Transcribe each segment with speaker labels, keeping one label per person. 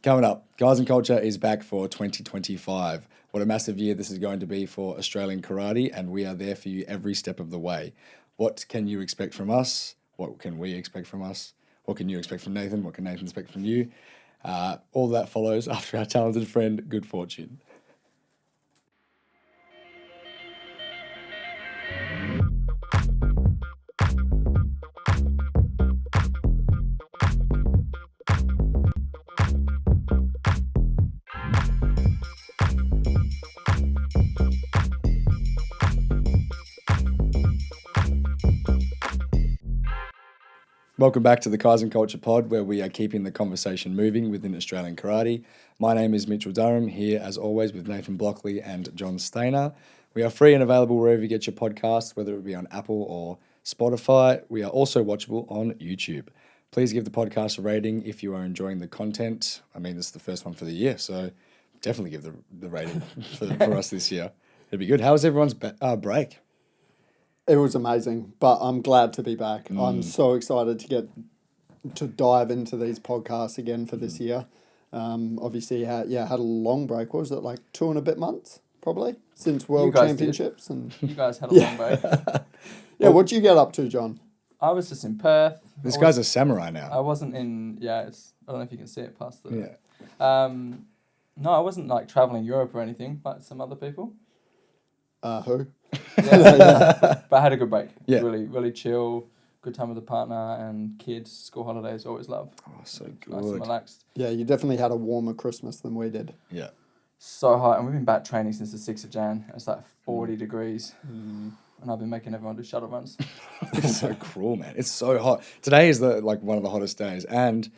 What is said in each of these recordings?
Speaker 1: Coming up, Guys and Culture is back for 2025. What a massive year this is going to be for Australian karate, and we are there for you every step of the way. What can you expect from us? What can we expect from us? What can you expect from Nathan? What can Nathan expect from you? All that follows after our talented friend, Good Fortune. Welcome back to the Kaizen Culture Pod, where we are keeping the conversation moving within Australian karate. My name is Mitchell Durham, here as always with Nathan Blockley and John Stainer. We are free and available wherever you get your podcasts, whether it be on Apple or Spotify. We are also watchable on YouTube. Please give the podcast a rating if you are enjoying the content. I mean, this is the first one for the year, so definitely give the rating for us this year. It'd be good. How was everyone's break?
Speaker 2: It was amazing, but I'm glad to be back. I'm so excited to get to dive into these podcasts again for this year. Obviously, had a long break. What was it, like 2 and a bit months, probably, since World Championships? And
Speaker 3: you guys had a long break.
Speaker 2: What'd you get up to, John?
Speaker 3: I was just in Perth.
Speaker 1: This guy's a samurai now.
Speaker 3: I wasn't in, I don't know if you can see it past the...
Speaker 1: Yeah.
Speaker 3: No, I wasn't like travelling Europe or anything, like some other people.
Speaker 2: Who?
Speaker 3: But I had a good break.
Speaker 1: Yeah.
Speaker 3: Really, really chill. Good time with the partner and kids. School holidays, always love.
Speaker 1: Oh, so good.
Speaker 3: Nice and relaxed.
Speaker 2: Yeah, you definitely had a warmer Christmas than we did.
Speaker 1: Yeah.
Speaker 3: So hot. And we've been back training since the 6th of Jan. It's like 40 degrees. And I've been making everyone do shuttle runs.
Speaker 1: It's so cruel, man. It's so hot. Today is one of the hottest days, and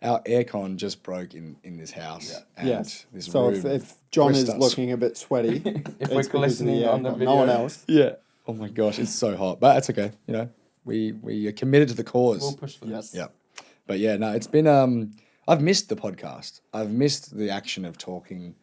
Speaker 1: our aircon just broke in this house.
Speaker 2: Yeah.
Speaker 1: And
Speaker 2: Yes.
Speaker 1: this
Speaker 2: So
Speaker 1: room
Speaker 2: if John is
Speaker 1: us.
Speaker 2: looking a bit sweaty,
Speaker 3: If we're glistening on the video.
Speaker 2: no one else.
Speaker 1: Yeah. Oh my gosh, it's so hot, but it's okay. You know, we are committed to the cause.
Speaker 3: We'll push for this.
Speaker 1: Yeah. But yeah, no, it's been. I've missed the podcast. I've missed the action of talking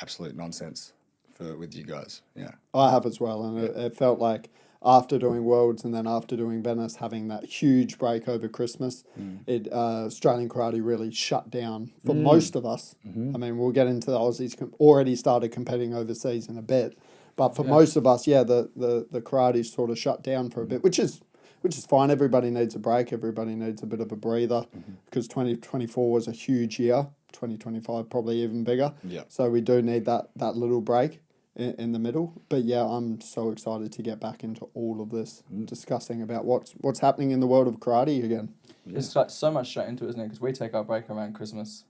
Speaker 1: absolute nonsense with you guys. Yeah.
Speaker 2: I have as well, and it felt like after doing Worlds and then after doing Venice, having that huge break over Christmas, Australian karate really shut down for most of us. I mean, we'll get into the Aussies already started competing overseas in a bit, but for most of us, the karate sort of shut down for a bit, which is fine. Everybody needs a break. Everybody needs a bit of a breather because 2024 was a huge year. 2025 probably even bigger.
Speaker 1: Yeah.
Speaker 2: So we do need that little break in the middle. But yeah, I'm so excited to get back into all of this, discussing about what's happening in the world of karate again.
Speaker 3: Yeah. It's like so much straight into it, isn't it? Because we take our break around Christmas,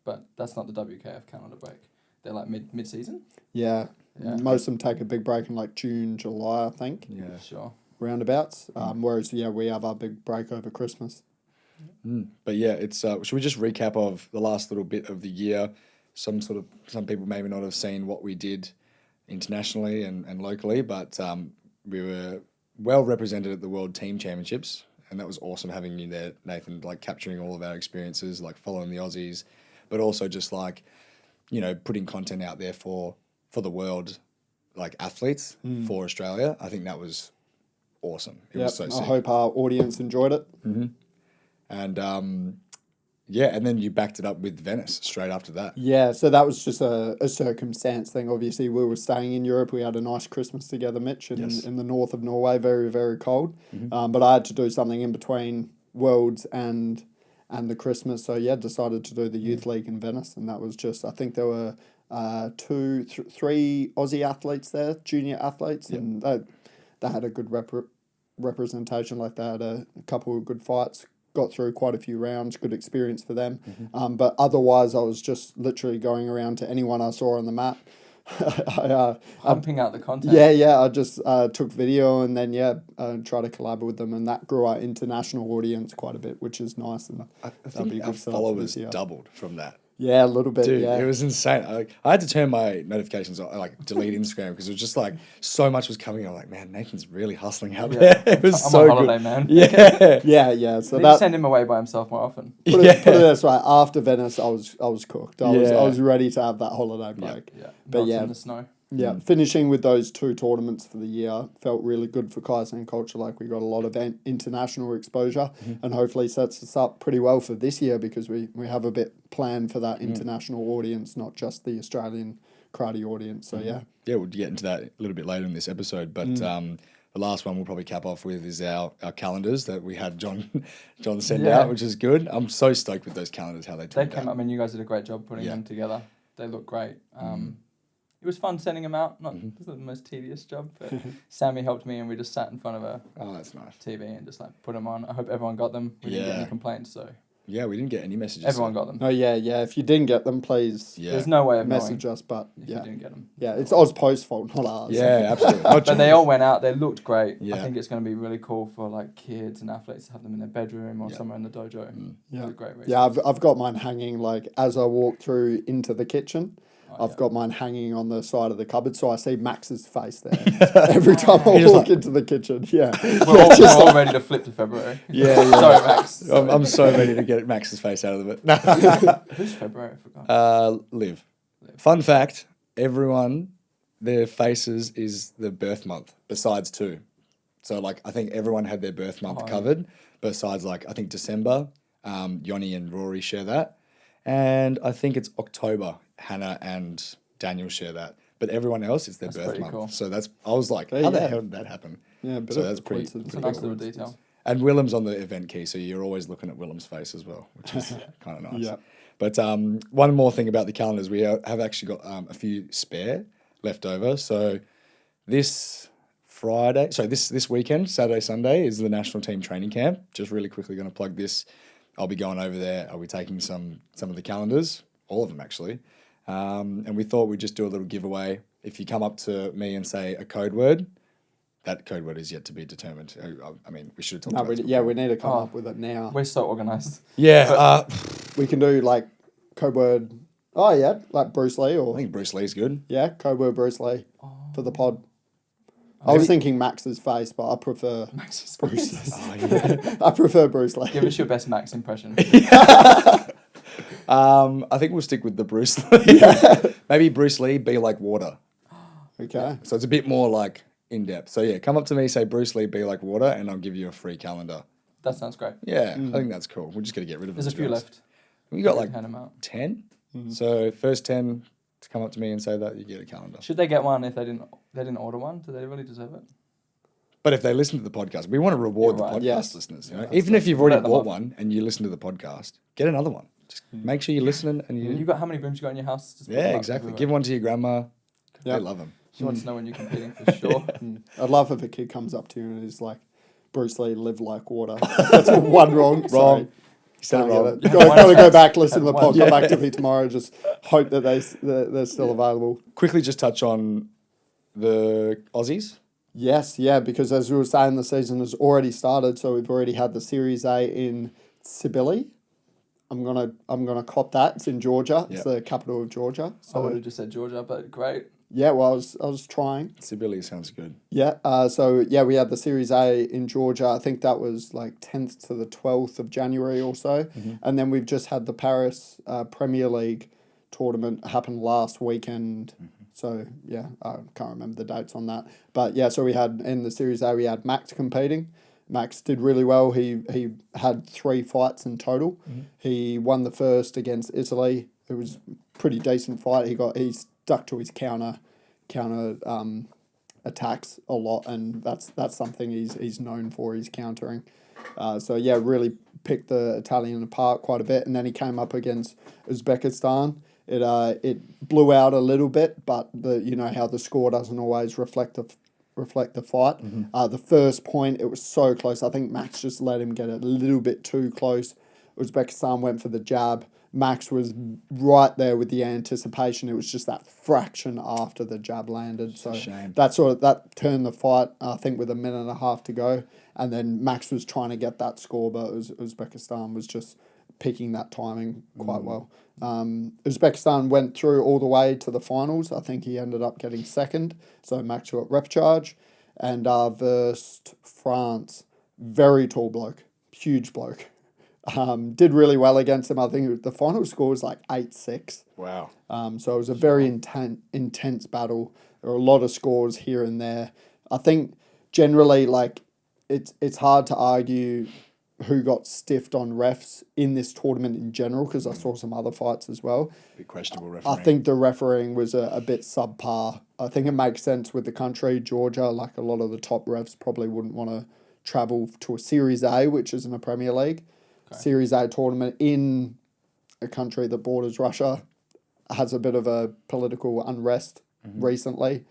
Speaker 3: but that's not the WKF Canada break. They're like mid-season.
Speaker 2: Yeah. Most of them take a big break in like June, July, I think.
Speaker 1: Yeah.
Speaker 3: Sure.
Speaker 2: Roundabouts. Whereas, we have our big break over Christmas.
Speaker 1: But yeah, it's. Should we just recap of the last little bit of the year? Some people maybe not have seen what we did internationally and locally, but we were well represented at the World Team Championships, and that was awesome having you there, Nathan, like capturing all of our experiences, like following the Aussies, but also just like, putting content out there for the world, like athletes for Australia. I think that was awesome. It was so sick.
Speaker 2: I hope our audience enjoyed it.
Speaker 1: And and then you backed it up with Venice straight after that.
Speaker 2: Yeah, so that was just a circumstance thing. Obviously, we were staying in Europe. We had a nice Christmas together, Mitch, in the north of Norway, very, very cold. But I had to do something in between Worlds and the Christmas. So, decided to do the Youth League in Venice. And that was just, I think there were 3 Aussie athletes there, junior athletes.
Speaker 1: Yep.
Speaker 2: And they had a good representation. Like they had a couple of good fights. Got through quite a few rounds, good experience for them. But otherwise, I was just literally going around to anyone I saw on the mat.
Speaker 3: Pumping out the content.
Speaker 2: Yeah. I just took video and then, try to collab with them. And that grew our international audience quite a bit, which is nice. And
Speaker 1: I think our followers doubled from that.
Speaker 2: Yeah, a little bit.
Speaker 1: Dude, it was insane. I had to turn my notifications on, like delete Instagram, because it was just like so much was coming. I'm like, man, Nathan's really hustling out there. It was
Speaker 3: I'm
Speaker 1: so
Speaker 3: on
Speaker 1: good.
Speaker 3: holiday, man.
Speaker 2: Yeah. So
Speaker 3: Maybe send him away by himself more often.
Speaker 2: Put it this way: after Venice, I was cooked. I was ready to have that holiday break.
Speaker 3: Yeah.
Speaker 2: But
Speaker 3: Not in the snow.
Speaker 2: Yeah, finishing with those 2 tournaments for the year felt really good for kaizenculture. Like we got a lot of international exposure, and hopefully sets us up pretty well for this year because we have a bit planned for that international audience, not just the Australian karate audience. So yeah,
Speaker 1: we'll get into that a little bit later in this episode. But the last one we'll probably cap off with is our calendars that we had John send out, which is good. I'm so stoked with those calendars, how they turned out.
Speaker 3: I mean, you guys did a great job putting them together. They look great. It was fun sending them out. Not the most tedious job, but Sammy helped me, and we just sat in front of a
Speaker 1: that's nice.
Speaker 3: TV and just like put them on. I hope everyone got them. We didn't get any complaints, so
Speaker 1: yeah, we didn't get any messages.
Speaker 3: Everyone got them.
Speaker 2: Oh yeah. If you didn't get them, please.
Speaker 1: Yeah.
Speaker 3: There's no way of
Speaker 2: message
Speaker 3: knowing
Speaker 2: us, but
Speaker 3: if you didn't get them.
Speaker 2: Yeah, it's Ozpo's fault, not ours.
Speaker 1: Yeah, absolutely.
Speaker 3: But they all went out. They looked great.
Speaker 1: Yeah.
Speaker 3: I think it's going to be really cool for like kids and athletes to have them in their bedroom or somewhere in the dojo.
Speaker 2: Yeah,
Speaker 3: great reason.
Speaker 2: yeah. I've got mine hanging like as I walk through into the kitchen. I've got mine hanging on the side of the cupboard, so I see Max's face there every time I walk into the kitchen. Yeah,
Speaker 3: we're all ready to flip to February.
Speaker 1: Yeah.
Speaker 3: Sorry, Max.
Speaker 1: I'm so ready to get Max's face out of it.
Speaker 3: Who's February? I forgot.
Speaker 1: Liv. Fun fact: everyone, their faces is the birth month. Besides 2, so like I think everyone had their birth month covered. Besides like I think December, Yoni and Rory share that, and I think it's October. Hannah and Daniel share that, but everyone else is their birth month. Cool. So I was like, how the hell did that happen?
Speaker 2: Yeah,
Speaker 1: so that's pretty
Speaker 3: nice little detail.
Speaker 1: And Willem's on the event key, so you're always looking at Willem's face as well, which is kind of nice.
Speaker 2: Yeah.
Speaker 1: But one more thing about the calendars, we have actually got a few spare left over. So this weekend, Saturday, Sunday, is the national team training camp. Just really quickly going to plug this. I'll be going over there. I'll be taking some of the calendars, all of them actually. And we thought we'd just do a little giveaway. If you come up to me and say a code word, that code word is yet to be determined. I mean, we should have talked about it.
Speaker 2: We need to come up with it now.
Speaker 3: We're so organised.
Speaker 1: Yeah.
Speaker 2: We can do like code word. Oh yeah, like Bruce Lee or.
Speaker 1: I think Bruce Lee's good.
Speaker 2: Yeah, code word Bruce Lee for the pod. I was thinking Max's face, but I prefer
Speaker 3: Max's
Speaker 2: Bruce's.
Speaker 1: Oh, yeah.
Speaker 2: I prefer Bruce Lee.
Speaker 3: Give us your best Max impression.
Speaker 1: I think we'll stick with the Bruce Lee. Maybe Bruce Lee be like water.
Speaker 2: Okay.
Speaker 1: So it's a bit more like in depth. So yeah, come up to me, say Bruce Lee be like water, and I'll give you a free calendar.
Speaker 3: That sounds great.
Speaker 1: Yeah, I think that's cool. We're just gonna get rid of them.
Speaker 3: There's a few left.
Speaker 1: We got like
Speaker 3: hand them out.
Speaker 1: 10. So first 10 to come up to me and say that, you get a calendar.
Speaker 3: Should they get one if they didn't order one? Do they really deserve it?
Speaker 1: But if they listen to the podcast, we want to reward the podcast listeners. You know? Even if you've already bought one and you listen to the podcast, get another one. Just make sure you're listening. And
Speaker 3: you got how many brooms you got in your house? Just
Speaker 1: yeah, exactly. Give one to your grandma.
Speaker 2: Yeah.
Speaker 1: They love them.
Speaker 3: She wants to know when you're competing for sure.
Speaker 2: I'd love if a kid comes up to you and is like, Bruce Lee live like water. That's one wrong.
Speaker 1: Wrong.
Speaker 2: You
Speaker 1: said it wrong.
Speaker 2: Got to go back, listen to the pod, come back to me tomorrow. Just hope that they're still available.
Speaker 1: Quickly just touch on the Aussies.
Speaker 2: Yes, yeah, because as we were saying, the season has already started, so we've already had the Series A in Sibylle. I'm gonna cop that. It's in Georgia. It's the capital of Georgia.
Speaker 3: So I would have just said Georgia, but great.
Speaker 2: Yeah, well, I was trying.
Speaker 1: Sibylle sounds good.
Speaker 2: Yeah. We had the Series A in Georgia. I think that was like 10th to the 12th of January or so, and then we've just had the Paris Premier League tournament happen last weekend. So, yeah, I can't remember the dates on that. But, yeah, so we had, in the Series A, we had Max competing. Max did really well. He had 3 fights in total. He won the first against Italy. It was a pretty decent fight. He stuck to his counter attacks a lot, and that's something he's known for, he's countering. Really picked the Italian apart quite a bit. And then he came up against Uzbekistan. It blew out a little bit, but how the score doesn't always reflect the fight. The first point, it was so close. I think Max just let him get a little bit too close. Uzbekistan went for the jab. Max was right there with the anticipation. It was just that fraction after the jab landed. So that turned the fight, I think, with a minute and a half to go. And then Max was trying to get that score, but Uzbekistan was just picking that timing quite well. Uzbekistan went through all the way to the finals. I think he ended up getting second. So Max got rep charge. And versed France, very tall bloke, huge bloke. Did really well against him. I think the final score was like 8-6.
Speaker 1: Wow.
Speaker 2: So it was a very intense battle. There were a lot of scores here and there. I think generally, like, it's hard to argue who got stiffed on refs in this tournament in general, because I saw some other fights as well.
Speaker 1: Bit questionable
Speaker 2: I
Speaker 1: refereeing.
Speaker 2: think the refereeing was a bit subpar. I think it makes sense with the country, Georgia. Like, a lot of the top refs probably wouldn't want to travel to a Series A, which is in a Premier League.
Speaker 3: Okay.
Speaker 2: Series A tournament in a country that borders Russia has a bit of a political unrest recently.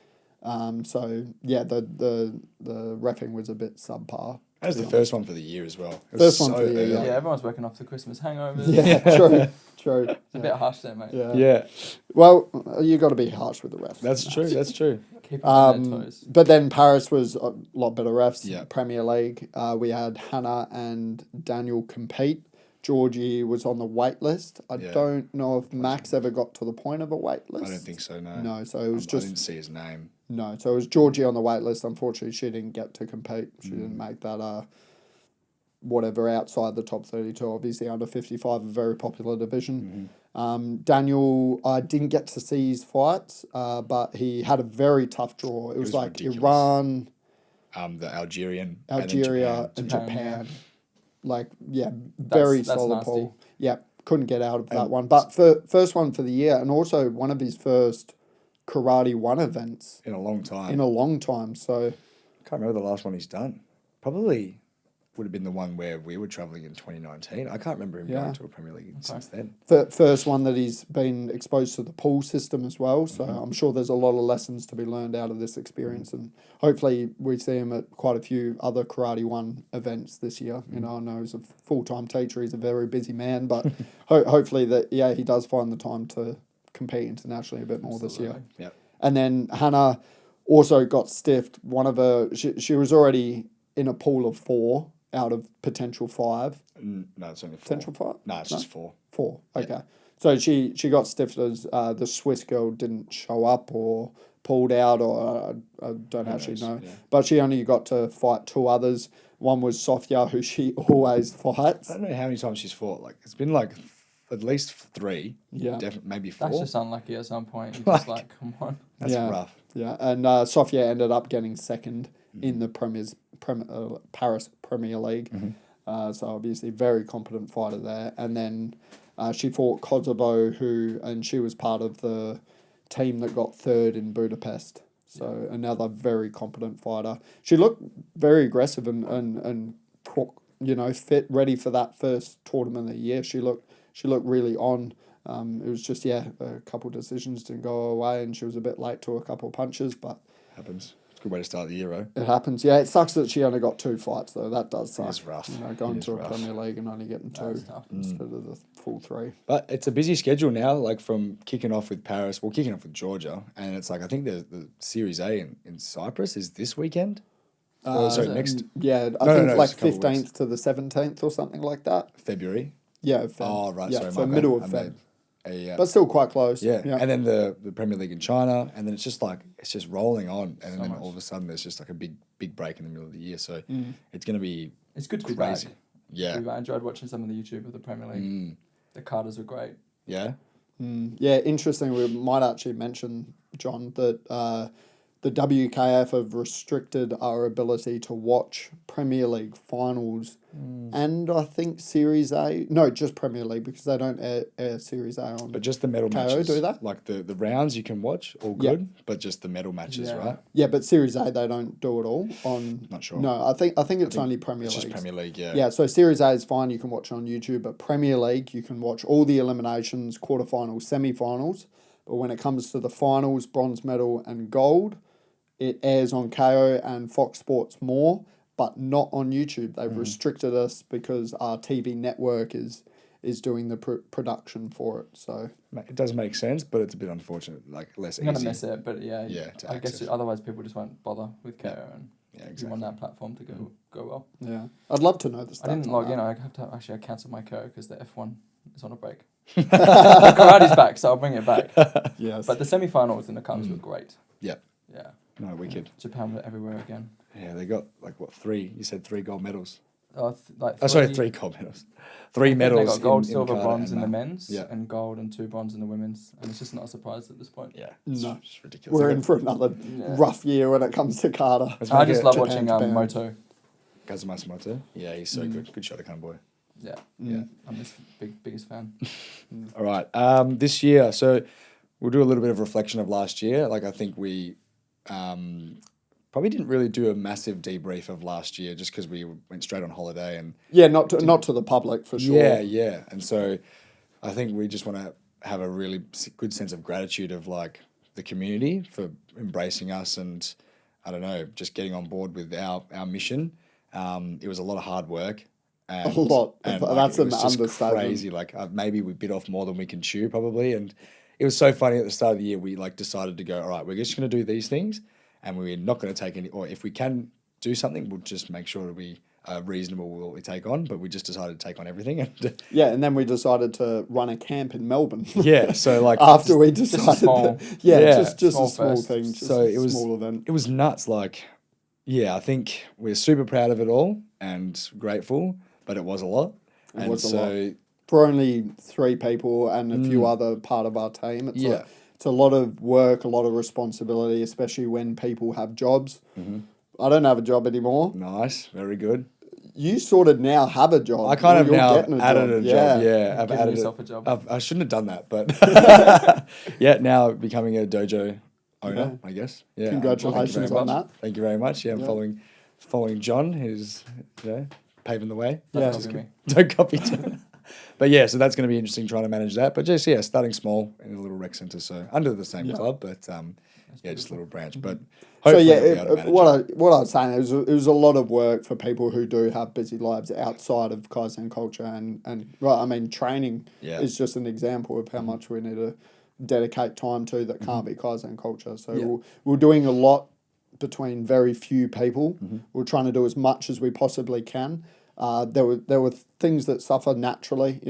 Speaker 2: So yeah, the reffing was a bit subpar.
Speaker 1: That was the first one for the year as well. It was
Speaker 2: First one for the year,
Speaker 1: early.
Speaker 3: Yeah, everyone's working off the Christmas hangovers.
Speaker 2: Yeah, true.
Speaker 3: It's a bit harsh there, mate.
Speaker 2: Yeah. Well, you got to be harsh with the refs.
Speaker 1: That's true.
Speaker 3: Keep them on their toes.
Speaker 2: But then Paris was a lot better refs.
Speaker 1: Yeah.
Speaker 2: Premier League. We had Hannah and Daniel compete. Georgie was on the wait list. I don't know if Max ever got to the point of a wait list.
Speaker 1: I don't think so, no.
Speaker 2: No, so it was
Speaker 1: I didn't see his name.
Speaker 2: No, so it was Georgie on the wait list. Unfortunately, she didn't get to compete. She didn't make that, whatever, outside the top 32. Obviously, under 55, a very popular division. Daniel, I didn't get to see his fights, but he had a very tough draw. It was like
Speaker 1: ridiculous.
Speaker 2: Iran,
Speaker 1: The Algerian,
Speaker 2: Algeria, and
Speaker 3: Japan,
Speaker 2: Japan. Like, very
Speaker 3: that's
Speaker 2: solid
Speaker 3: nasty.
Speaker 2: pool. Yeah, couldn't get out of that one. But first one for the year, and also one of his first Karate 1 events
Speaker 1: in a long time.
Speaker 2: in a long time. So,
Speaker 1: I can't remember the last one he's done. Probably would have been the one where we were travelling in 2019. I can't remember him going to a Premier League since then.
Speaker 2: first one that he's been exposed to the pool system as well. So I'm sure there's a lot of lessons to be learned out of this experience, and hopefully we see him at quite a few other Karate 1 events this year. You know, I know he's a full-time teacher. He's a very busy man, but hopefully he does find the time to compete internationally a bit more this year.
Speaker 1: Yep.
Speaker 2: And then Hannah also got stiffed. One of her, she was already in a pool of 4 out of potential 5.
Speaker 1: No, it's only 4.
Speaker 2: Potential 5?
Speaker 1: No, it's just 4.
Speaker 2: 4. Okay. So she got stiffed as the Swiss girl didn't show up or pulled out, or I don't actually know.
Speaker 1: Yeah.
Speaker 2: But she only got to fight 2 others. One was Sofia, who she always fights.
Speaker 1: I don't know how many times she's fought. Like, it's been like at least 3.
Speaker 2: Yeah.
Speaker 1: Definitely, maybe 4.
Speaker 3: That's just unlucky at some point. You're just like, come on.
Speaker 1: That's rough.
Speaker 2: Yeah, and Sofia ended up getting second in the Paris Premier League. So obviously very competent fighter there. And then she fought Kosovo, and she was part of the team that got 3rd in Budapest. So another very competent fighter. She looked very aggressive and fit, ready for that first tournament of the year. She looked really on. It was just a couple of decisions didn't go away, and she was a bit late to a couple of punches, but
Speaker 1: Happens. It's a good way to start the year, though.
Speaker 2: it happens. Yeah, it sucks that she only got 2 fights though. That does suck.
Speaker 1: It's rough.
Speaker 2: Going
Speaker 1: It is
Speaker 2: to a
Speaker 1: rough.
Speaker 2: Premier League and only getting 2
Speaker 3: That's tough.
Speaker 2: instead of the full 3.
Speaker 1: But it's a busy schedule now, like from kicking off with Paris, kicking off with Georgia, and it's like I think the Series A in Cyprus is this weekend. Next
Speaker 2: Yeah, I
Speaker 1: No,
Speaker 2: think
Speaker 1: no,
Speaker 2: like
Speaker 1: it's a couple of weeks.
Speaker 2: 15th to the 17th or something like that.
Speaker 1: February.
Speaker 2: Yeah.
Speaker 1: Oh, right.
Speaker 2: Yeah,
Speaker 1: Sorry,
Speaker 2: so
Speaker 1: my bad.
Speaker 2: middle of
Speaker 1: I
Speaker 2: Feb.
Speaker 1: made
Speaker 2: But still quite close.
Speaker 1: Yeah. And then the Premier League in China, and then it's just rolling on, and then
Speaker 3: much.
Speaker 1: all of a sudden there's just like a big break in the middle of the year. So it's going to be
Speaker 3: It's good to be
Speaker 1: crazy.
Speaker 3: back.
Speaker 1: Yeah.
Speaker 3: I enjoyed watching some of the YouTube of the Premier League. The Carters were great.
Speaker 1: Yeah.
Speaker 2: Yeah, interesting. We might actually mention, John, that the WKF have restricted our ability to watch Premier League finals and I think Series A. No, just Premier League, because they don't air Series A on.
Speaker 1: But just the medal
Speaker 2: KO,
Speaker 1: matches.
Speaker 2: do that?
Speaker 1: Like the rounds you can watch, all
Speaker 2: Yeah.
Speaker 1: good, but just the medal matches,
Speaker 3: Yeah.
Speaker 1: right?
Speaker 2: Yeah, but Series A they don't do it all on.
Speaker 1: Not sure.
Speaker 2: No, I think it's only Premier
Speaker 1: It's
Speaker 2: League.
Speaker 1: just Premier League, yeah.
Speaker 2: Yeah, so Series A is fine. You can watch on YouTube, but Premier League you can watch all the eliminations, quarterfinals, semi-finals. But when it comes to the finals, bronze medal and gold, it airs on KO and Fox Sports more, but not on YouTube. They've restricted us because our TV network is doing the production for it. So
Speaker 1: It does make sense, but it's a bit unfortunate, like less
Speaker 3: I'm going to
Speaker 1: easy.
Speaker 3: miss it, but
Speaker 1: Yeah, to
Speaker 3: I guess
Speaker 1: access.
Speaker 3: otherwise people just won't bother with KO and
Speaker 1: Yeah,
Speaker 3: you
Speaker 1: exactly.
Speaker 3: want that platform to go well.
Speaker 2: yeah, I'd love to know the stats.
Speaker 3: I didn't
Speaker 2: on
Speaker 3: log
Speaker 2: that.
Speaker 3: in. I cancelled my KO because the F1 is on a break. The Karate's back, so I'll bring it back.
Speaker 2: Yes,
Speaker 3: But the semi-finals and the cups were great.
Speaker 1: Yeah.
Speaker 3: Yeah.
Speaker 1: No, wicked.
Speaker 3: Japan were everywhere again.
Speaker 1: Yeah, they got 3? You said 3 gold medals.
Speaker 3: like
Speaker 1: Oh, sorry, 3 gold medals. 3
Speaker 3: I think they
Speaker 1: medals
Speaker 3: got gold,
Speaker 1: in
Speaker 3: silver,
Speaker 1: kata
Speaker 3: bronze in
Speaker 1: and
Speaker 3: the
Speaker 1: ma-
Speaker 3: men's,
Speaker 1: Yeah.
Speaker 3: and gold and 2 bronze in the women's, and it's just not a surprise at this point.
Speaker 1: Yeah.
Speaker 2: No.
Speaker 1: It's ridiculous.
Speaker 2: We're in for another
Speaker 3: Yeah.
Speaker 2: rough year when it comes to kata.
Speaker 1: Let's
Speaker 3: I
Speaker 1: make
Speaker 3: just
Speaker 1: it
Speaker 3: love
Speaker 2: Japan,
Speaker 3: watching
Speaker 2: Japan.
Speaker 3: Moto.
Speaker 1: Kazuma Samoto. Yeah, he's so good. Good shot, kind of boy.
Speaker 3: Yeah,
Speaker 1: Yeah.
Speaker 3: I'm his biggest fan.
Speaker 1: All right. This year, so we'll do a little bit of reflection of last year. Like, I think we probably didn't really do a massive debrief of last year just because we went straight on holiday and
Speaker 2: Yeah, not to the public for sure.
Speaker 1: yeah. And so I think we just want to have a really good sense of gratitude of like the community for embracing us and I don't know, just getting on board with our mission. It was a lot of hard work. And,
Speaker 2: A lot.
Speaker 1: and
Speaker 2: That's
Speaker 1: it
Speaker 2: an
Speaker 1: was just
Speaker 2: understatement.
Speaker 1: crazy. Like maybe we bit off more than we can chew probably. And it was so funny at the start of the year, we like decided to go, all right, we're just going to do these things and we're not going to take any, or if we can do something, we'll just make sure to be reasonable with what we take on. But we just decided to take on everything. And
Speaker 2: Yeah, and then we decided to run a camp in Melbourne.
Speaker 1: yeah, so like
Speaker 2: After we
Speaker 3: just a
Speaker 2: decided
Speaker 3: small-
Speaker 2: that,
Speaker 1: Yeah.
Speaker 2: just
Speaker 3: Small
Speaker 2: a small
Speaker 3: first.
Speaker 2: thing, just
Speaker 1: So
Speaker 2: a
Speaker 1: it was-
Speaker 2: small event.
Speaker 1: it was nuts. Like, yeah, I think we're super proud of it all and grateful, but it was a lot.
Speaker 2: It
Speaker 1: and
Speaker 2: was a
Speaker 1: so,
Speaker 2: lot. For only 3 people and a few other part of our team,
Speaker 1: Yeah.
Speaker 2: it's a lot of work, a lot of responsibility, especially when people have jobs.
Speaker 1: Mm-hmm.
Speaker 2: I don't have a job anymore.
Speaker 1: Nice, very good.
Speaker 2: You sort of now have a job.
Speaker 1: I kind of
Speaker 2: You're
Speaker 1: now
Speaker 2: getting
Speaker 1: added a job. Yeah, I've
Speaker 3: Giving
Speaker 1: added
Speaker 3: yourself a job.
Speaker 1: I shouldn't have done that, but yeah, now becoming a dojo owner, I guess. Yeah,
Speaker 2: Congratulations
Speaker 1: thank you very
Speaker 2: on
Speaker 1: much.
Speaker 2: that.
Speaker 1: Thank you very much. Yeah, I'm
Speaker 2: Yeah.
Speaker 1: following John, who's paving the way.
Speaker 3: Don't
Speaker 2: Yeah.
Speaker 3: copy me.
Speaker 1: Don't copy John. But yeah, so that's going to be interesting trying to manage that. But just starting small in a little rec center, so under the same club, but just a little branch. But
Speaker 2: So
Speaker 1: hopefully
Speaker 2: yeah,
Speaker 1: we'll be able to manage it.
Speaker 2: what I was saying is it was a lot of work for people who do have busy lives outside of Kaizen culture and right. I mean, training
Speaker 1: Yeah.
Speaker 2: is just an example of how much we need to dedicate time to that can't be Kaizen culture. So
Speaker 1: Yeah.
Speaker 2: we're doing a lot between very few people.
Speaker 1: Mm-hmm.
Speaker 2: We're trying to do as much as we possibly can. There were things that suffer naturally,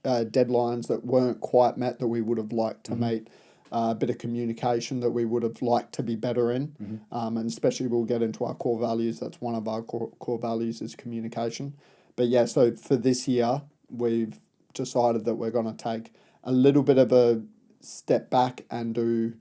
Speaker 2: deadlines that weren't quite met that we would have liked to meet. A bit of communication that we would have liked to be better in, and especially we'll get into our core values. That's one of our core values is communication. But yeah, so for this year, we've decided that we're going to take a little bit of a step back and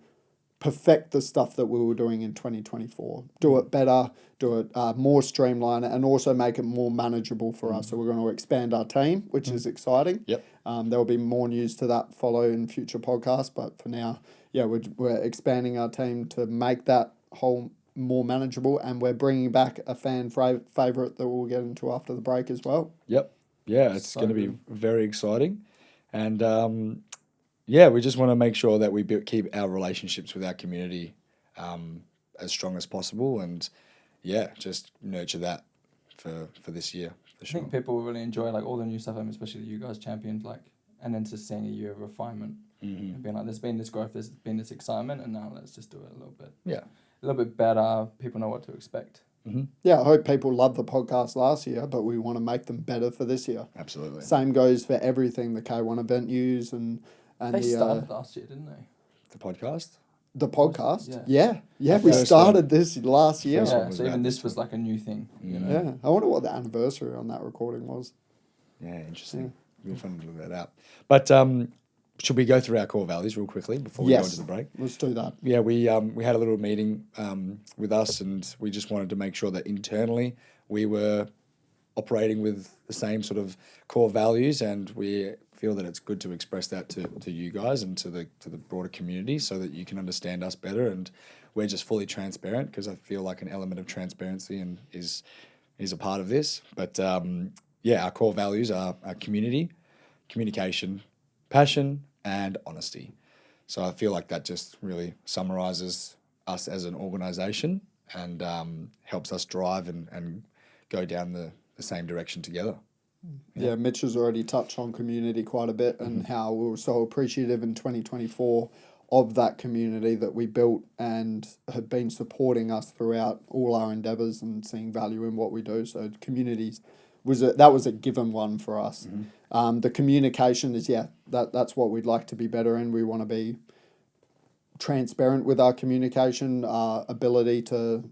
Speaker 2: perfect the stuff that we were doing in 2024. Do it better, do it more streamlined, and also make it more manageable for us. So we're going to expand our team, which is exciting.
Speaker 1: Yep.
Speaker 2: There will be more news to that follow in future podcasts, but for now, yeah, we're expanding our team to make that whole more manageable, and we're bringing back a fan favorite that we'll get into after the break as well.
Speaker 1: Yep. Yeah, it's
Speaker 3: So
Speaker 1: going to be
Speaker 3: good.
Speaker 1: very exciting. And yeah, we just want to make sure that we keep our relationships with our community as strong as possible. And yeah, just nurture that for this year, for
Speaker 3: I
Speaker 1: sure.
Speaker 3: think people will really enjoy like all the new stuff, especially you guys championed, like, and then just seeing a year of refinement and being like, there's been this growth, there's been this excitement, and now let's just do it a little bit better. People know what to expect.
Speaker 2: Yeah, I hope people loved the podcast last year, but we want to make them better for this year.
Speaker 1: Absolutely.
Speaker 2: Same goes for everything, the K1 event news and
Speaker 3: They
Speaker 2: the
Speaker 3: started last year, didn't they?
Speaker 1: The podcast?
Speaker 2: the podcast.
Speaker 3: Yeah.
Speaker 2: Yeah,
Speaker 1: The
Speaker 2: we
Speaker 1: first
Speaker 2: started this last year.
Speaker 1: First one
Speaker 3: Yeah,
Speaker 1: was
Speaker 3: so even
Speaker 1: about
Speaker 3: this
Speaker 1: this
Speaker 3: was like a new thing. You know?
Speaker 2: Yeah, I wonder what the anniversary on that recording was.
Speaker 1: Yeah, interesting. It'll be fun to look that out. But should we go through our core values real quickly before we go into the break?
Speaker 2: Let's do that.
Speaker 1: Yeah, we had a little meeting with us, and we just wanted to make sure that internally we were operating with the same sort of core values, and we feel that it's good to express that to you guys and to the broader community so that you can understand us better. And we're just fully transparent because I feel like an element of transparency and is a part of this. But yeah, our core values are community, communication, passion, and honesty. So I feel like that just really summarizes us as an organization and helps us drive and go down the same direction together.
Speaker 2: Yeah, Mitch has already touched on community quite a bit and how we were so appreciative in 2024 of that community that we built and have been supporting us throughout all our endeavors and seeing value in what we do. So communities that was a given one for us. The communication is that's what we'd like to be better in. We want to be transparent with our communication, our ability to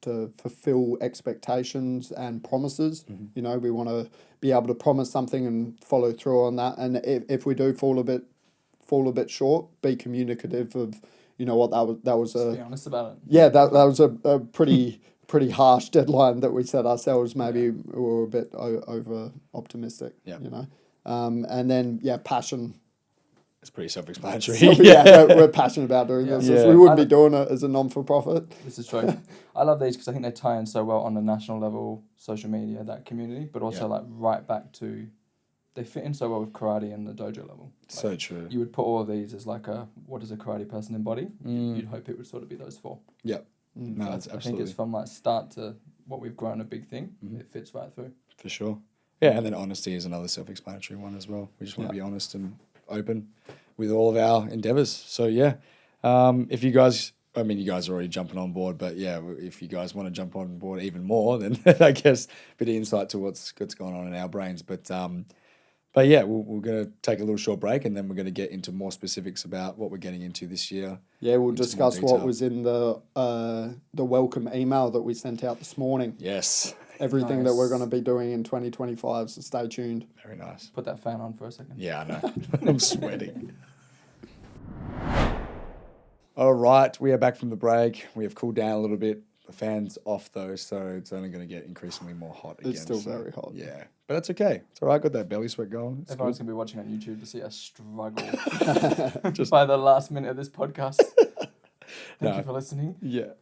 Speaker 2: to fulfill expectations and promises. You know, we want to be able to promise something and follow through on that. And if we do fall a bit short, be communicative of, you know what, that was
Speaker 3: Just be honest about it.
Speaker 2: yeah, that was a pretty harsh deadline that we set ourselves. Maybe we were a bit over optimistic.
Speaker 1: Yeah.
Speaker 2: You know, and then passion.
Speaker 1: It's pretty self-explanatory.
Speaker 2: So, we're passionate about doing this.
Speaker 1: Yeah.
Speaker 2: We wouldn't be doing it as a non-for-profit.
Speaker 3: This is true. I love these because I think they tie in so well on the national level, social media, that community, but also like right back to, they fit in so well with karate and the dojo level. Like,
Speaker 1: So true.
Speaker 3: You would put all of these as like what does a karate person embody? You'd hope it would sort of be those four.
Speaker 1: Yeah. No, that's
Speaker 3: I think
Speaker 1: absolutely.
Speaker 3: it's from like start to what we've grown a big thing. It fits right through.
Speaker 1: For sure. Yeah, and then honesty is another self-explanatory one as well. We just want to be honest and open with all of our endeavors. So yeah, if you guys, I mean, you guys are already jumping on board, but yeah, if you guys want to jump on board even more, then I guess a bit of insight to what's going on in our brains. But yeah, we're going to take a little short break, and then we're going to get into more specifics about what we're getting into this year.
Speaker 2: Yeah, we'll discuss what was in the welcome email that we sent out this morning.
Speaker 1: Yes.
Speaker 2: Everything that we're going to be doing in 2025, so stay tuned.
Speaker 1: Very nice.
Speaker 3: Put that fan on for a second.
Speaker 1: Yeah, I know. I'm sweating. All right, we are back from the break. We have cooled down a little bit. The fan's off though, so it's only going to get increasingly more hot again.
Speaker 2: It's still very hot.
Speaker 1: Yeah, but that's okay. It's all right. Got that belly sweat going. It's
Speaker 3: Everyone's
Speaker 1: good.
Speaker 3: going to be watching on YouTube to see us struggle just by the last minute of this podcast. Thank you for listening.
Speaker 1: Yeah.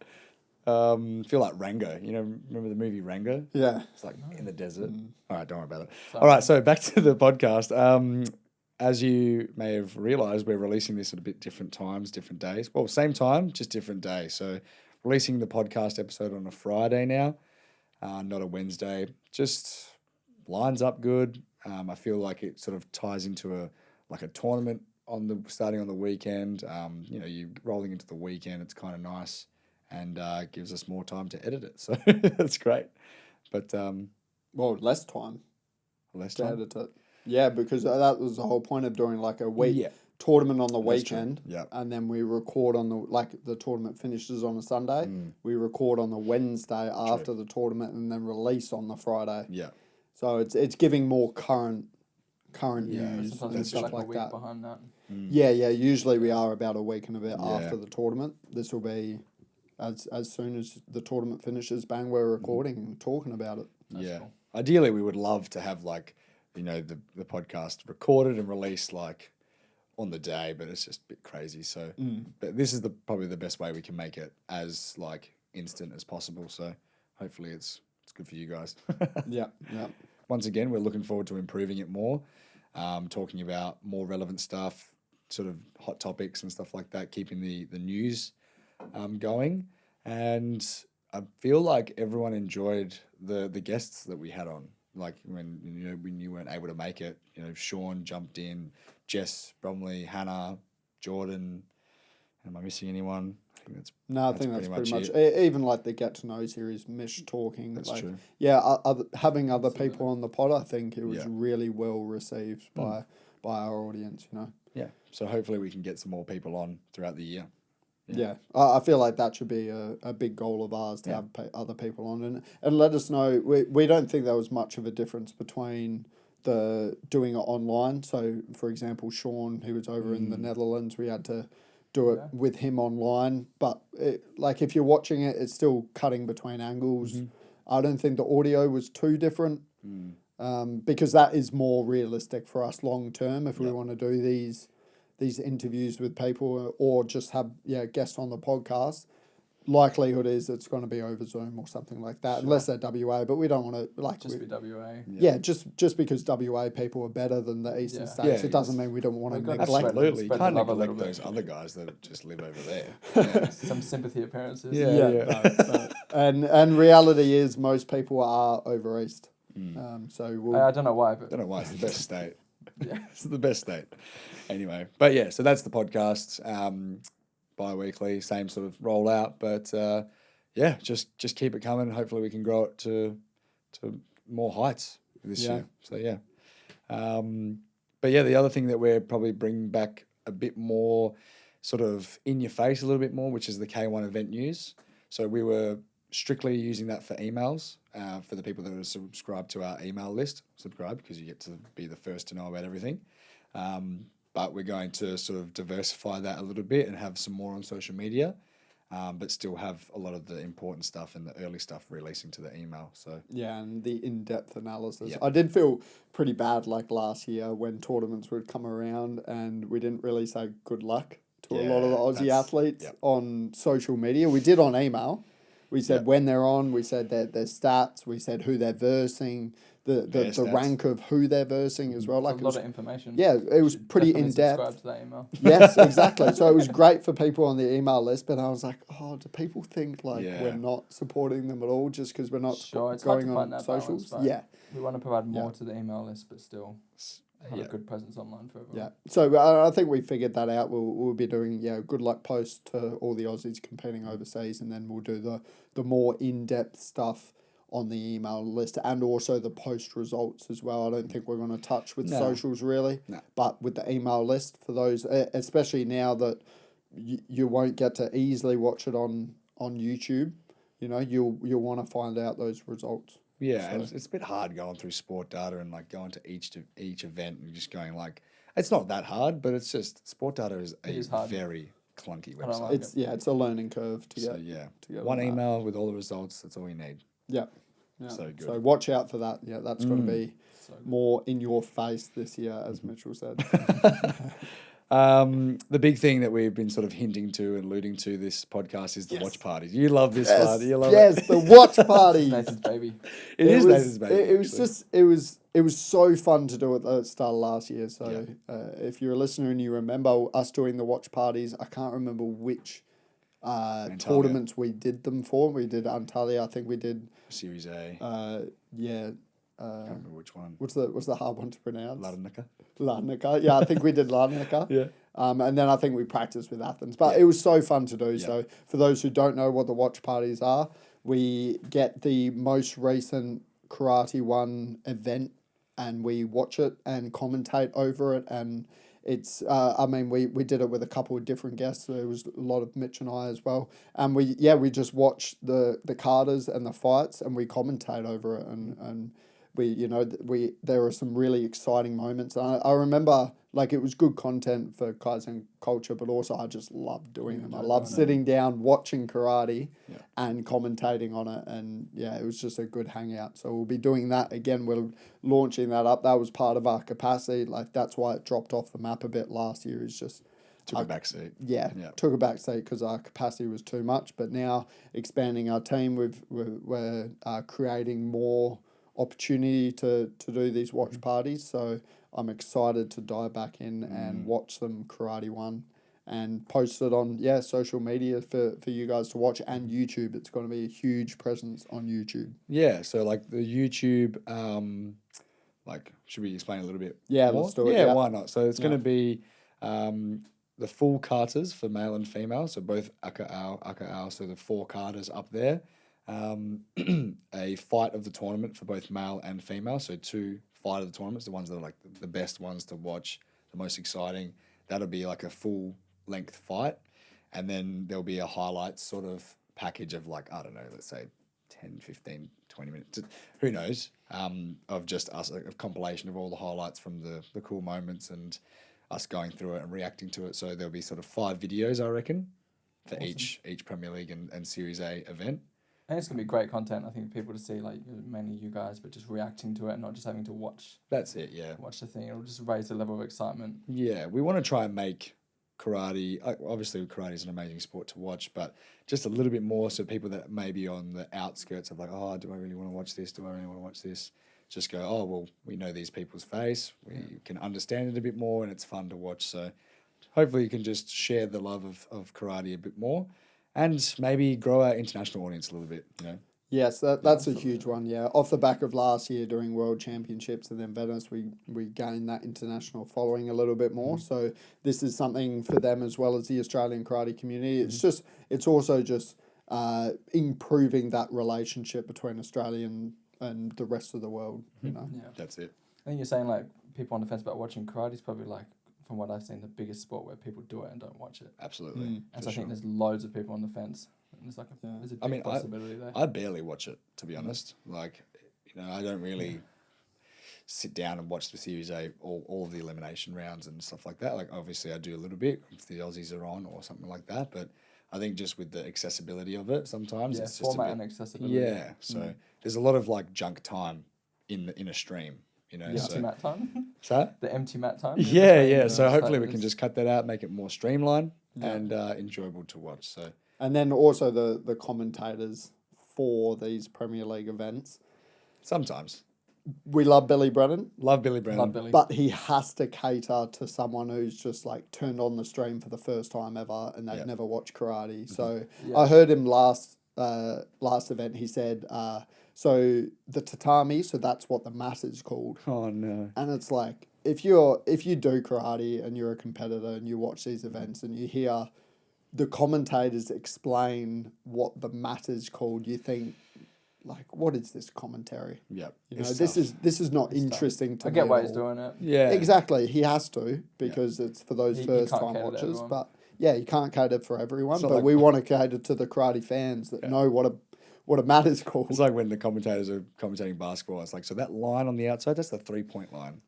Speaker 1: Feel like Rango. You know, remember the movie Rango?
Speaker 2: Yeah.
Speaker 1: It's like in the desert. All right, don't worry about it.
Speaker 3: Sorry.
Speaker 1: All right, so back to the podcast. As you may have realised, we're releasing this at a bit different times, different days. Well, same time, just different day. So releasing the podcast episode on a Friday now, not a Wednesday. Just lines up good. I feel like it sort of ties into a tournament starting on the weekend. You know, you rolling into the weekend. It's kind of nice. And gives us more time to edit it. So that's great. But
Speaker 2: less time
Speaker 1: less
Speaker 2: to
Speaker 1: time.
Speaker 2: edit it. Yeah, because that was the whole point of doing like a week tournament on the weekend.
Speaker 1: Yeah.
Speaker 2: And then we record on the tournament finishes on a Sunday. We record on the Wednesday after the tournament and then release on the Friday.
Speaker 1: Yeah.
Speaker 2: So it's giving more current news
Speaker 3: Sometimes
Speaker 2: and
Speaker 3: it's
Speaker 2: stuff
Speaker 3: like a
Speaker 2: like
Speaker 3: week
Speaker 2: that.
Speaker 3: behind that.
Speaker 2: Yeah. Usually we are about a week and a bit after the tournament. This will be as soon as the tournament finishes, bang, we're recording and talking about it.
Speaker 1: That's cool. Ideally, we would love to have the podcast recorded and released on the day, but it's just a bit crazy. So, but this is probably the best way we can make it as instant as possible. So hopefully it's good for you guys.
Speaker 2: Yeah.
Speaker 1: Once again, we're looking forward to improving it more, talking about more relevant stuff, sort of hot topics and stuff like that, keeping the news going. And I feel like everyone enjoyed the guests that we had on. Like when you weren't able to make it, Sean jumped in, Jess, Bromley, Hannah, Jordan. Am I missing anyone? I think that's
Speaker 2: pretty much even like the get to know series, Mish talking.
Speaker 1: That's true.
Speaker 2: Yeah, having other people on the pod, I think it was really well received by our audience.
Speaker 1: Yeah. So hopefully we can get some more people on throughout the year.
Speaker 2: Yeah, I feel like that should be a big goal of ours to have other people on and let us know. We don't think there was much of a difference between doing it online. So, for example, Sean, who was over in the Netherlands, we had to do it with him online. But if you're watching it, it's still cutting between angles. I don't think the audio was too different because that is more realistic for us long term if we want to do these interviews with people or just have guests on the podcast. Likelihood is it's going to be over Zoom or something like that, unless they're WA. But we don't want to
Speaker 3: be WA.
Speaker 2: Yeah, just because WA people are better than the Eastern states, it doesn't mean we don't want to neglect.
Speaker 1: Absolutely, you
Speaker 3: spread
Speaker 1: can't
Speaker 3: the love a
Speaker 1: neglect
Speaker 3: little
Speaker 1: those other guys that just live over there.
Speaker 3: Some sympathy appearances.
Speaker 2: No. And reality is most people are over East. So
Speaker 3: I don't know why, but
Speaker 1: I don't know why it's the best state.
Speaker 3: Yeah.
Speaker 1: It's the best state. Anyway, but yeah, so that's the podcast. Bi-weekly, same sort of rollout, but just keep it coming. Hopefully we can grow it to more heights this year. So but the other thing that we're probably bringing back a bit more sort of in your face a little bit more, which is the K1 event news. So we were strictly using that for emails for the people that are subscribed to our email list. Subscribe because you get to be the first to know about everything. But we're going to sort of diversify that a little bit and have some more on social media, but still have a lot of the important stuff and the early stuff releasing to the email. So
Speaker 2: Yeah, and the in-depth analysis.
Speaker 1: Yep.
Speaker 2: I did feel pretty bad like last year when tournaments would come around and we didn't really say good luck to a lot of the Aussie athletes on social media. We did on email. We said when they're on, we said their stats, we said who they're versing, the rank of who they're versing as well.
Speaker 3: Like a lot of information.
Speaker 2: Yeah, it was pretty in-depth.
Speaker 3: Subscribe to that email.
Speaker 2: Yes, exactly. So it was great for people on the email list, but I was like, oh, do people think like we're not supporting them at all just because we're not going on socials?
Speaker 3: Balance, right? Yeah. We want to provide more to the email list, but still have a good presence online for everyone.
Speaker 2: Yeah. So I think we figured that out. We'll be doing good luck posts to all the Aussies competing overseas, and then we'll do the more in-depth stuff on the email list and also the post results as well. I don't think we're going to touch with socials really, but with the email list for those, especially now that you won't get to easily watch it on YouTube. You know, you'll want to find out those results.
Speaker 1: Yeah, and it's a bit hard going through sport data and like going to each event and just going like, it's not that hard, but it's just sport data is a very clunky website.
Speaker 2: It's a learning curve to get.
Speaker 1: To get one email with all the results. That's all you need.
Speaker 2: Yeah.
Speaker 1: So good.
Speaker 2: So watch out for that. Yeah, that's going to be more in your face this year, as Mitchell said.
Speaker 1: The big thing that we've been sort of hinting to and alluding to this podcast is the watch parties. You love this party. You love it.
Speaker 2: The watch party.
Speaker 3: Nathan's baby.
Speaker 1: It is Nathan's baby.
Speaker 2: It was so fun to do at the start of last year. So if you're a listener and you remember us doing the watch parties, I can't remember which tournaments we did them for. We did Antalya. I think we did
Speaker 1: Series A.
Speaker 2: Can't
Speaker 1: remember which one.
Speaker 2: What's the hard one to pronounce?
Speaker 1: Larnaca.
Speaker 2: Yeah, I think we did Larnaca.
Speaker 1: Yeah.
Speaker 2: And then I think we practiced with Athens. But it was so fun to do. Yeah. So for those who don't know what the watch parties are, we get the most recent Karate One event and we watch it and commentate over it. And it's, we did it with a couple of different guests. There was a lot of Mitch and I as well. And we just watch the katas and the fights and we commentate over it. And there are some really exciting moments. I remember like it was good content for Kaizen culture, but also I just loved doing them. I love sitting down, watching karate and commentating on it. And it was just a good hangout. So we'll be doing that again. We're launching that up. That was part of our capacity. Like that's why it dropped off the map a bit last year is just...
Speaker 1: Took a back seat.
Speaker 2: Took a back seat because our capacity was too much. But now expanding our team, we're creating more opportunity to do these watch parties. So I'm excited to dive back in and watch them Karate One and post it on social media for you guys to watch and YouTube. It's going to be a huge presence on YouTube.
Speaker 1: Yeah, so like the YouTube, should we explain a little bit?
Speaker 2: Yeah, more? Let's do it.
Speaker 1: Yeah, why not? So it's going to be the full katas for male and female. So both aka ao, so the 4 katas up there. A fight of the tournament for both male and female. So 2 fight of the tournaments, the ones that are like the best ones to watch, the most exciting. That'll be like a full length fight. And then there'll be a highlights sort of package of like, I don't know, let's say 10, 15, 20 minutes, who knows, of just us, a compilation of all the highlights from the cool moments and us going through it and reacting to it. So there'll be sort of 5 videos, I reckon, for each Premier League and Series A event.
Speaker 3: And it's going to be great content, I think, for people to see, like, mainly you guys, but just reacting to it and not just having to watch.
Speaker 1: That's it, yeah.
Speaker 3: Watch the thing. It'll just raise the level of excitement.
Speaker 1: Yeah, we want to try and make karate, obviously karate is an amazing sport to watch, but just a little bit more so people that may be on the outskirts of like, oh, do I really want to watch this? Do I really want to watch this? Just go, oh, well, we know these people's face. We can understand it a bit more and it's fun to watch. So hopefully you can just share the love of karate a bit more. And maybe grow our international audience a little bit, you know.
Speaker 2: Yes, that's a huge one, yeah. Off the back of last year during World Championships and then Venice, we gained that international following a little bit more. So this is something for them as well as the Australian karate community. It's also just improving that relationship between Australia and the rest of the world, you know.
Speaker 3: Yeah.
Speaker 1: That's it.
Speaker 3: I think you're saying, like, people on the fence about watching karate is probably, like, from what I've seen, the biggest sport where people do it and don't watch it.
Speaker 1: Absolutely.
Speaker 3: And so I think there's loads of people on the fence There's like a,
Speaker 2: Yeah.
Speaker 3: there's a
Speaker 1: I
Speaker 3: big
Speaker 1: mean,
Speaker 3: possibility there.
Speaker 1: I barely watch it, to be honest. Like, I don't really sit down and watch the Series A, all of the elimination rounds and stuff like that. Like, obviously, I do a little bit if the Aussies are on or something like that. But I think just with the accessibility of it, sometimes
Speaker 3: Yeah,
Speaker 1: it's just
Speaker 3: format
Speaker 1: a
Speaker 3: and
Speaker 1: bit.
Speaker 3: accessibility.
Speaker 1: Yeah, so there's a lot of like junk time in a stream.
Speaker 3: Empty
Speaker 1: So
Speaker 3: mat time.
Speaker 1: so
Speaker 3: The empty mat time.
Speaker 1: yeah. So hopefully we can just cut that out, make it more streamlined
Speaker 2: Yeah.
Speaker 1: and enjoyable to watch. So
Speaker 2: And then also the commentators for these Premier League events.
Speaker 1: sometimes
Speaker 2: We love Billy Brennan,
Speaker 1: love Billy Brennan.
Speaker 3: Love Billy.
Speaker 2: but he has to cater to someone who's just like turned on the stream for the first time ever and they've
Speaker 1: Yeah.
Speaker 2: never watched karate. So
Speaker 3: Yeah.
Speaker 2: I heard him last event. He said, so the tatami, so that's what the mat is called.
Speaker 1: Oh no.
Speaker 2: And it's like if you do karate and you're a competitor and you watch these events and you hear the commentators explain what the mat is called, you think, like, what is this commentary?
Speaker 1: Yeah.
Speaker 2: You know, this is not
Speaker 3: It's tough.
Speaker 2: interesting to
Speaker 3: I
Speaker 2: me
Speaker 3: get
Speaker 2: at
Speaker 3: why he's
Speaker 2: all.
Speaker 3: doing it.
Speaker 1: Yeah.
Speaker 2: Exactly, he has to because it's for those
Speaker 3: He
Speaker 2: first
Speaker 3: can't
Speaker 2: time
Speaker 3: cater to
Speaker 2: watchers.
Speaker 3: everyone.
Speaker 2: But yeah, you can't cater for everyone.
Speaker 1: It's not
Speaker 2: But
Speaker 1: like-
Speaker 2: we want to cater to the karate fans that know what a mat is called.
Speaker 1: It's like when the commentators are commentating basketball. It's like, so that line on the outside, that's the 3-point line.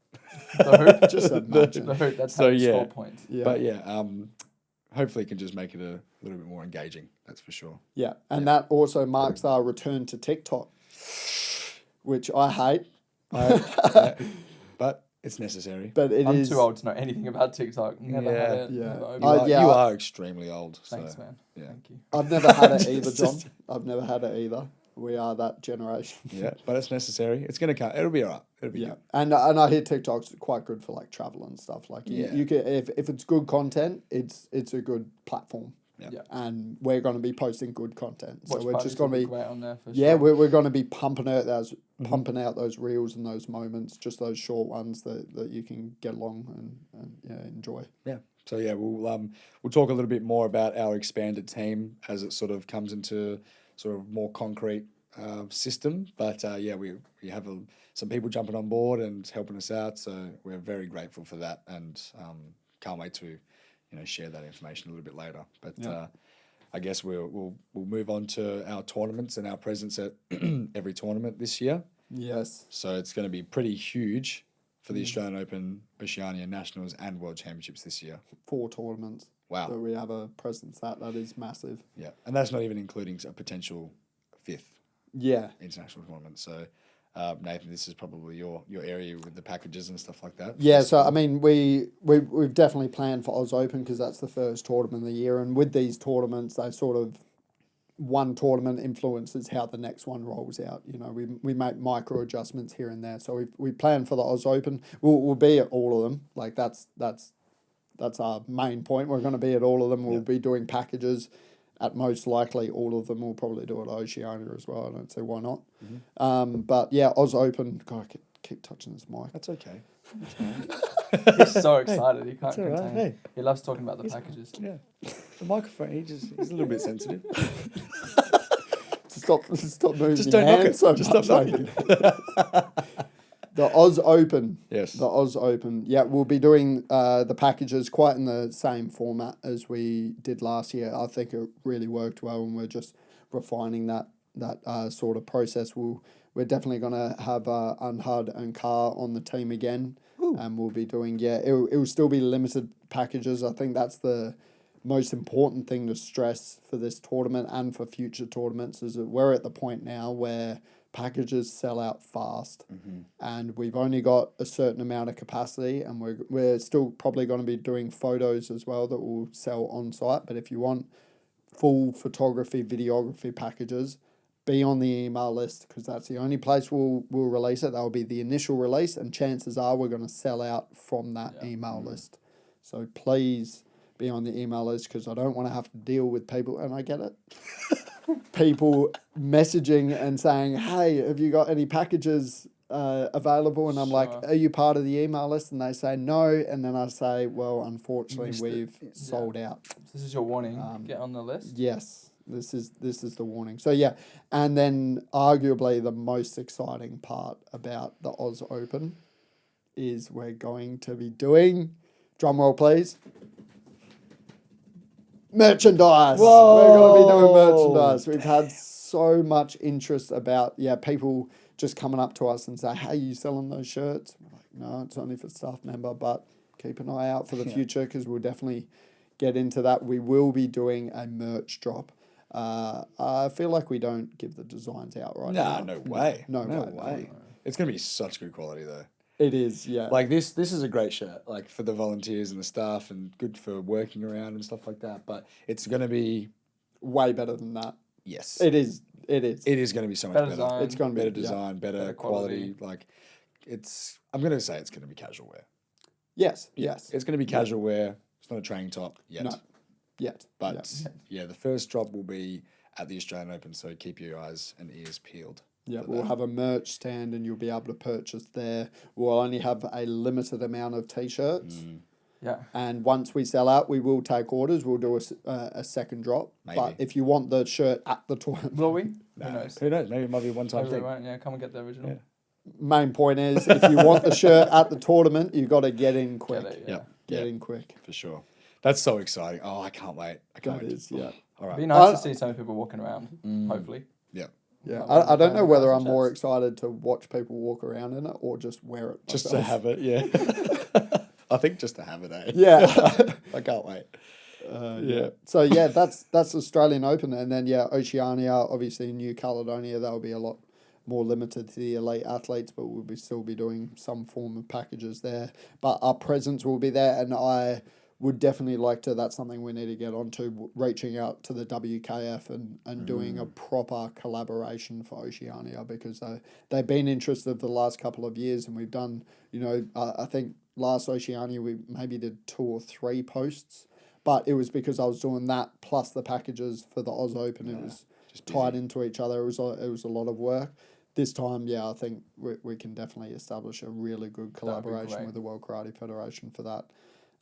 Speaker 3: The hoop.
Speaker 2: Just imagine.
Speaker 3: The hoop. That's
Speaker 1: So,
Speaker 3: how you
Speaker 1: yeah.
Speaker 3: score points.
Speaker 2: Yeah.
Speaker 1: But yeah, hopefully it can just make it a little bit more engaging. That's for sure.
Speaker 2: Yeah, and that also marks our return to TikTok, which I hate.
Speaker 1: But it's necessary.
Speaker 2: But it
Speaker 3: I'm
Speaker 2: is-
Speaker 3: too old to know anything about TikTok. Never had it.
Speaker 2: Yeah.
Speaker 3: Never opened
Speaker 1: You,
Speaker 3: it.
Speaker 1: are,
Speaker 2: yeah,
Speaker 1: you
Speaker 2: I-
Speaker 1: are extremely old.
Speaker 3: Thanks,
Speaker 1: so,
Speaker 3: man.
Speaker 1: Yeah.
Speaker 3: Thank you.
Speaker 2: I've never had it either, John. I've never had it either. We are that generation.
Speaker 1: Yeah, but it's necessary. It's gonna come. It'll be alright. It'll be
Speaker 2: Yeah,
Speaker 1: good.
Speaker 2: and I hear TikTok's quite good for like travel and stuff. Like
Speaker 1: Yeah.
Speaker 2: you can if it's good content, it's a good platform.
Speaker 1: Yeah.
Speaker 3: Yeah.
Speaker 2: And we're going to be posting good content, so
Speaker 3: Watch
Speaker 2: we're
Speaker 3: parties
Speaker 2: just going
Speaker 3: will
Speaker 2: to be
Speaker 3: great on there for
Speaker 2: yeah,
Speaker 3: sure.
Speaker 2: we're going to be pumping out those reels and those moments, just those short ones that you can get along and yeah, enjoy.
Speaker 1: Yeah. So yeah, we'll talk a little bit more about our expanded team as it sort of comes into sort of more concrete system. But yeah, we have some people jumping on board and helping us out. So we're very grateful for that, and can't wait to share that information a little bit later. But
Speaker 2: Yeah.
Speaker 1: I guess we'll move on to our tournaments and our presence at every tournament this year.
Speaker 2: Yes.
Speaker 1: So it's going to be pretty huge for the Australian Open, Oceania Nationals, and World Championships this year.
Speaker 2: 4 tournaments.
Speaker 1: Wow.
Speaker 2: So we have a presence that is massive.
Speaker 1: Yeah, and that's not even including a potential 5th
Speaker 2: Yeah.
Speaker 1: international tournament. So, Nathan, this is probably your area with the packages and stuff like that.
Speaker 2: Yeah, so I mean, we've definitely planned for Oz Open because that's the first tournament of the year, and with these tournaments, they sort of one tournament influences how the next one rolls out. You know, we make micro adjustments here and there. So we plan for the Oz Open. We'll be at all of them. Like that's our main point. We're going to be at all of them. We'll be doing packages. At most likely, all of them will probably do it Oceania as well. I don't see why not. But yeah, Oz Open. God, I keep touching this mic.
Speaker 1: That's okay.
Speaker 3: He's so excited. He can't
Speaker 1: all right.
Speaker 3: contain.
Speaker 1: Hey.
Speaker 3: He loves talking about the packages.
Speaker 1: Yeah, the microphone. He's a little bit sensitive.
Speaker 2: Stop moving
Speaker 1: Just
Speaker 2: your
Speaker 1: don't knock
Speaker 2: hands
Speaker 1: it.
Speaker 2: so
Speaker 1: Just
Speaker 2: much.
Speaker 1: stop knocking
Speaker 2: The Oz Open.
Speaker 1: Yes.
Speaker 2: The Oz Open. Yeah, we'll be doing the packages quite in the same format as we did last year. I think it really worked well, and we're just refining that sort of process. We're definitely going to have Unhud and Carr on the team again, and we'll be doing it will still be limited packages. I think that's the most important thing to stress for this tournament and for future tournaments is that we're at the point now where packages sell out fast, and we've only got a certain amount of capacity, and we're still probably going to be doing photos as well that will sell on site. But if you want full photography, videography packages, be on the email list because that's the only place we'll release it. That will be the initial release, and chances are we're going to sell out from that email list. So please be on the email list because I don't want to have to deal with people, and I get it. People messaging and saying, "Hey, have you got any packages available?" And I'm like,
Speaker 3: Sure.
Speaker 2: "Are you part of the email list?" And they say no, and then I say, "Well, unfortunately,
Speaker 1: Missed it.
Speaker 2: we've sold out."
Speaker 3: This is your warning. Get on the list.
Speaker 2: Yes, this is the warning. So yeah, and then arguably the most exciting part about the Oz Open is we're going to be doing, drum roll please, Merchandise.
Speaker 1: Whoa.
Speaker 2: We're going to be doing merchandise. We've had so much interest about, people just coming up to us and say, hey, you selling those shirts? We're like, no, it's only for staff member, but keep an eye out for the future because we'll definitely get into that. We will be doing a merch drop. I feel like we don't give the designs out right now.
Speaker 1: No way.
Speaker 2: No way.
Speaker 1: It's going to be such good quality, though.
Speaker 2: It is, yeah.
Speaker 1: Like this is a great shirt, like for the volunteers and the staff, and good for working around and stuff like that. But it's going to be
Speaker 2: way better than that.
Speaker 1: yes,
Speaker 2: it is.
Speaker 1: It is going to be so much better.
Speaker 3: Design,
Speaker 2: it's going to be
Speaker 1: better design, better quality. Like I'm going to say it's going to be casual wear.
Speaker 2: Yes.
Speaker 1: It's going to be casual wear. It's not a training top yet.
Speaker 2: No, yet.
Speaker 1: But the first drop will be at the Australian Open. So keep your eyes and ears peeled.
Speaker 2: Yeah, we'll have a merch stand and you'll be able to purchase there. We'll only have a limited amount of T-shirts.
Speaker 3: Yeah.
Speaker 2: And once we sell out, we will take orders. We'll do a second drop.
Speaker 1: Maybe.
Speaker 2: But if you want the shirt at the tournament...
Speaker 3: Will we?
Speaker 1: No.
Speaker 3: Who knows?
Speaker 1: Who knows? Maybe it might be a one-time
Speaker 3: Maybe we
Speaker 1: thing.
Speaker 3: won't. Yeah, come and get the original.
Speaker 1: Yeah.
Speaker 2: Main point is, if you want the shirt at the tournament, you've got to get in quick. Get in quick.
Speaker 1: For sure. That's so exciting. Oh, I can't wait.
Speaker 2: That is, yeah.
Speaker 1: All right.
Speaker 3: It'd be nice to see so many people walking around, hopefully.
Speaker 1: Yeah.
Speaker 2: Yeah, I don't know whether I'm more excited to watch people walk around in it or just wear it myself.
Speaker 1: Just to have it, yeah. I think just to have it, eh?
Speaker 2: Yeah.
Speaker 1: I can't wait.
Speaker 2: So that's Australian Open, and then Oceania, obviously New Caledonia, that'll be a lot more limited to the elite athletes, but we'll still be doing some form of packages there. But our presence will be there, and I would definitely like to, that's something we need to get onto, reaching out to the WKF and doing a proper collaboration for Oceania, because they've been interested for the last couple of years, and we've done, I think last Oceania we maybe did 2 or 3 posts, but it was because I was doing that plus the packages for the Oz Open. It was just tied into each other. It was a lot of work. This time, I think we can definitely establish a really good collaboration with the World Karate Federation for that.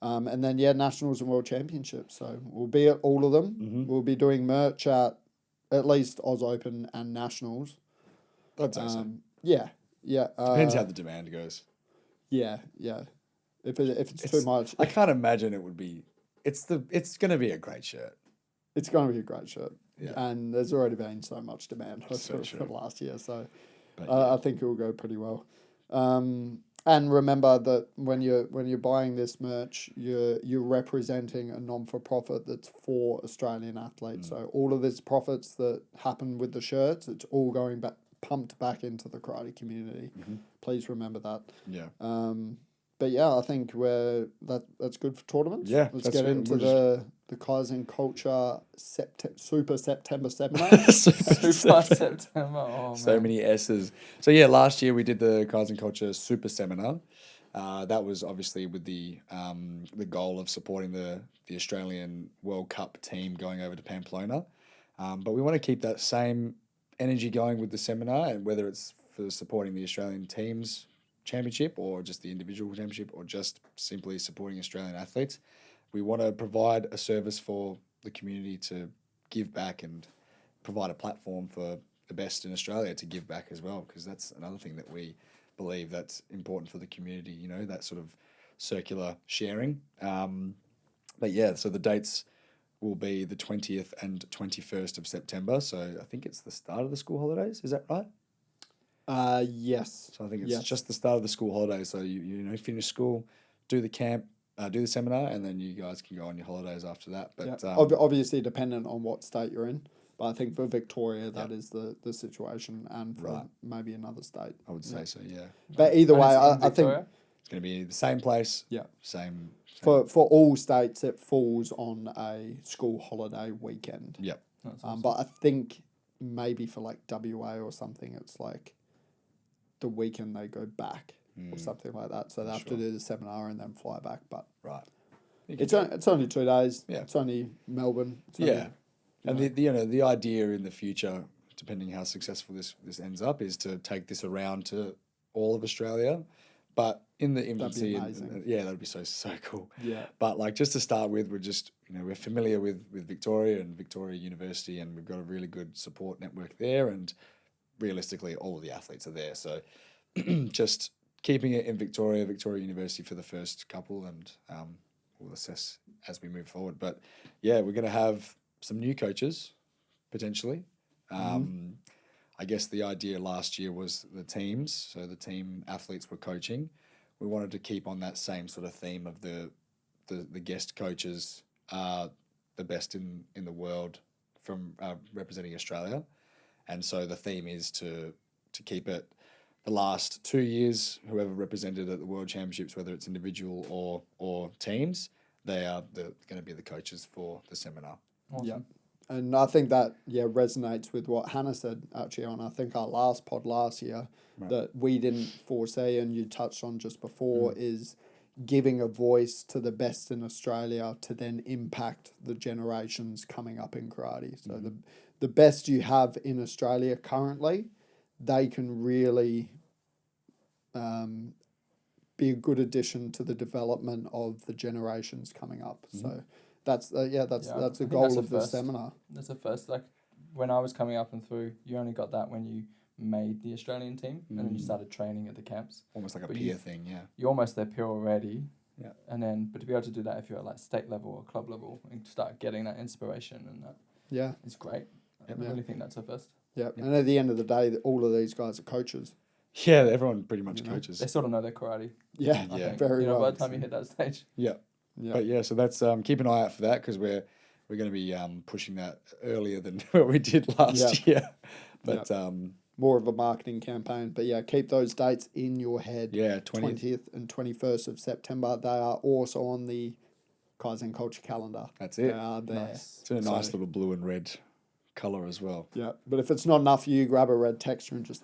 Speaker 2: And then, Nationals and World Championships. So we'll be at all of them.
Speaker 1: Mm-hmm.
Speaker 2: We'll be doing merch at least Oz Open and Nationals.
Speaker 1: That's awesome.
Speaker 2: Yeah.
Speaker 1: Depends how the demand goes.
Speaker 2: Yeah. If it's too much,
Speaker 1: I can't imagine it would be. It's going to be a great shirt.
Speaker 2: It's going to be a great shirt.
Speaker 1: Yeah.
Speaker 2: And there's already been so much demand for last year. So I think it will go pretty well. And remember that when you're buying this merch, you're representing a non-for-profit that's for Australian athletes. So all of this profits that happen with the shirts, it's all going back, pumped back into the karate community.
Speaker 1: Mm-hmm.
Speaker 2: Please remember that.
Speaker 1: Yeah.
Speaker 2: But I think that's good for tournaments.
Speaker 1: Yeah,
Speaker 2: let's get into the Kaizen Culture Super September seminar.
Speaker 3: Super September. Oh,
Speaker 1: so
Speaker 3: man.
Speaker 1: many S's. So last year we did the Kaizen Culture Super Seminar. That was obviously with the goal of supporting the Australian World Cup team going over to Pamplona. But we want to keep that same energy going with the seminar, and whether it's for supporting the Australian teams championship or just the individual championship or just simply supporting Australian athletes. We want to provide a service for the community to give back and provide a platform for the best in Australia to give back as well, because that's another thing that we believe that's important for the community, that sort of circular sharing. So the dates will be the 20th and 21st of September. So I think it's the start of the school holidays. Is that right?
Speaker 2: Yes.
Speaker 1: So I think it's just the start of the school holidays. So you finish school, do the camp, do the seminar, and then you guys can go on your holidays after that. But
Speaker 2: obviously dependent on what state you're in. But I think for Victoria that is the situation, and for maybe another state.
Speaker 1: I would say so, yeah.
Speaker 2: But either way, I think
Speaker 1: it's going to be the same place.
Speaker 2: Yeah.
Speaker 1: Same.
Speaker 2: For all states, it falls on a school holiday weekend.
Speaker 1: Yep.
Speaker 3: Awesome.
Speaker 2: But I think maybe for like WA or something, it's like the weekend they go back or something like that. So they have to do the seminar and then fly back. But it's only 2 days.
Speaker 1: Yeah.
Speaker 2: It's only Melbourne.
Speaker 1: And the idea in the future, depending how successful this ends up, is to take this around to all of Australia. But in the infancy, that'd be so cool.
Speaker 2: Yeah.
Speaker 1: But just to start with, we're familiar with Victoria and Victoria University, and we've got a really good support network there. And realistically, all of the athletes are there. So just keeping it in Victoria University for the first couple, and we'll assess as we move forward. But yeah, we're going to have some new coaches potentially. I guess the idea last year was the teams, so the team athletes were coaching. We wanted to keep on that same sort of theme of the guest coaches are the best in the world from representing Australia, and so the theme is to keep it. The last 2 years, whoever represented at the World Championships, whether it's individual or teams, they are going to be the coaches for the seminar.
Speaker 3: Awesome.
Speaker 2: Yeah. And I think that, resonates with what Hannah said, actually, on, I think, our last pod last year, that we didn't foresee, and you touched on just before, is giving a voice to the best in Australia to then impact the generations coming up in karate. So the best you have in Australia currently, they can really be a good addition to the development of the generations coming up. So that's a goal of the seminar.
Speaker 3: That's the first. Like when I was coming up and through, you only got that when you made the Australian team, and then you started training at the camps.
Speaker 1: Almost like a peer thing, yeah.
Speaker 3: You're almost their peer already.
Speaker 1: Yeah.
Speaker 3: And then, but to be able to do that if you're at like state level or club level and start getting that inspiration and that, it's great. I really think that's the first.
Speaker 2: Yeah, and at the end of the day, all of these guys are coaches.
Speaker 1: Yeah, everyone pretty much coaches.
Speaker 3: They sort of know their karate.
Speaker 2: Yeah, very well.
Speaker 3: By the time you hit that stage.
Speaker 1: Yeah. But so that's keep an eye out for that, because we're going to be pushing that earlier than what we did last year. But
Speaker 2: more of a marketing campaign. But keep those dates in your head.
Speaker 1: Yeah,
Speaker 2: 20th and 21st of September. They are also on the Kaizen Culture calendar.
Speaker 1: That's it.
Speaker 2: They are there.
Speaker 1: Nice. It's in a nice little blue and red colour as well.
Speaker 2: Yeah, but if it's not enough for you, grab a red texture and just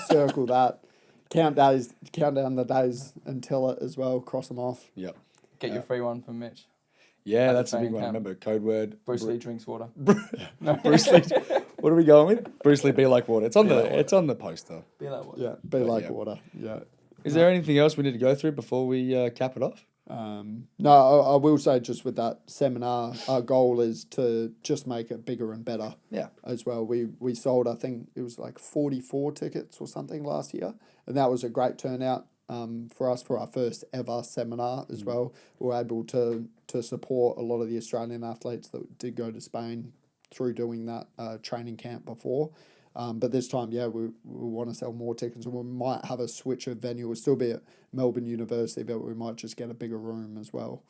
Speaker 2: circle that. Count down the days until it as well. Cross them off.
Speaker 1: Yep.
Speaker 3: Get your free one from Mitch.
Speaker 1: Yeah, that's a big one. Remember, code word.
Speaker 3: Bruce Lee drinks water.
Speaker 1: Bruce Lee. What are we going with? Bruce Lee, be like water. It's on the poster.
Speaker 3: Be like water.
Speaker 2: Yeah, be like water. Yeah.
Speaker 1: Is there anything else we need to go through before we cap it off?
Speaker 2: No, I will say just with that seminar, our goal is to just make it bigger and better.
Speaker 1: Yeah.
Speaker 2: As well, we sold, I think it was like 44 tickets or something last year, and that was a great turnout for us for our first ever seminar as well. We were able to support a lot of the Australian athletes that did go to Spain through doing that training camp before. But this time, we want to sell more tickets, and we might have a switch of venue. We'll still be at Melbourne University, but we might just get a bigger room as well.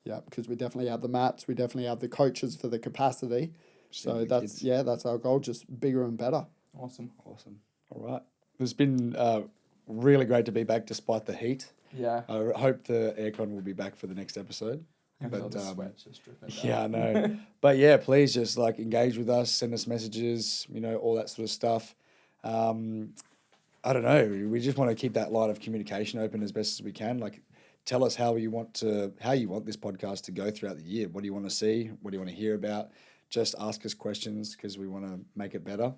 Speaker 2: Yeah, because we definitely have the mats, we definitely have the coaches for the capacity. So that's our goal, just bigger and better.
Speaker 3: Awesome.
Speaker 1: All right. It's been really great to be back despite the heat.
Speaker 3: Yeah.
Speaker 1: I hope the aircon will be back for the next episode.
Speaker 3: But the sweat's just dripping down.
Speaker 1: Yeah, I know. But please just engage with us, send us messages, all that sort of stuff. I don't know. We just want to keep that line of communication open as best as we can. Tell us how you want this podcast to go throughout the year. What do you want to see? What do you want to hear about? Just ask us questions, because we want to make it better.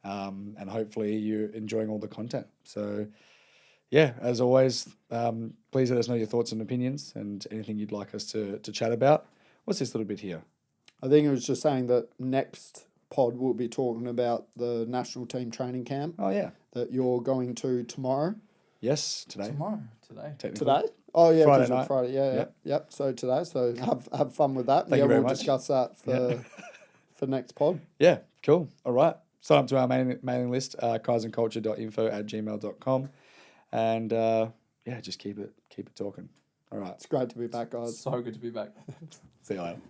Speaker 1: And hopefully you're enjoying all the content. So as always, please let us know your thoughts and opinions and anything you'd like us to chat about. What's this little bit here?
Speaker 2: I think it was just saying that next pod we'll be talking about the national team training camp.
Speaker 1: Oh, yeah.
Speaker 2: That you're going to tomorrow.
Speaker 1: Yes, today.
Speaker 2: Today? Oh, yeah.
Speaker 1: Friday night.
Speaker 2: Friday, Yep. So today. So have fun with that.
Speaker 1: Thank you very
Speaker 2: we'll
Speaker 1: much.
Speaker 2: Discuss that for next pod.
Speaker 1: Yeah, cool. All right. Sign up to our mailing list, kaizenculture.info @gmail.com. And just keep it talking. All right.
Speaker 2: It's great to be back, guys.
Speaker 3: So good to be back.
Speaker 1: See you later.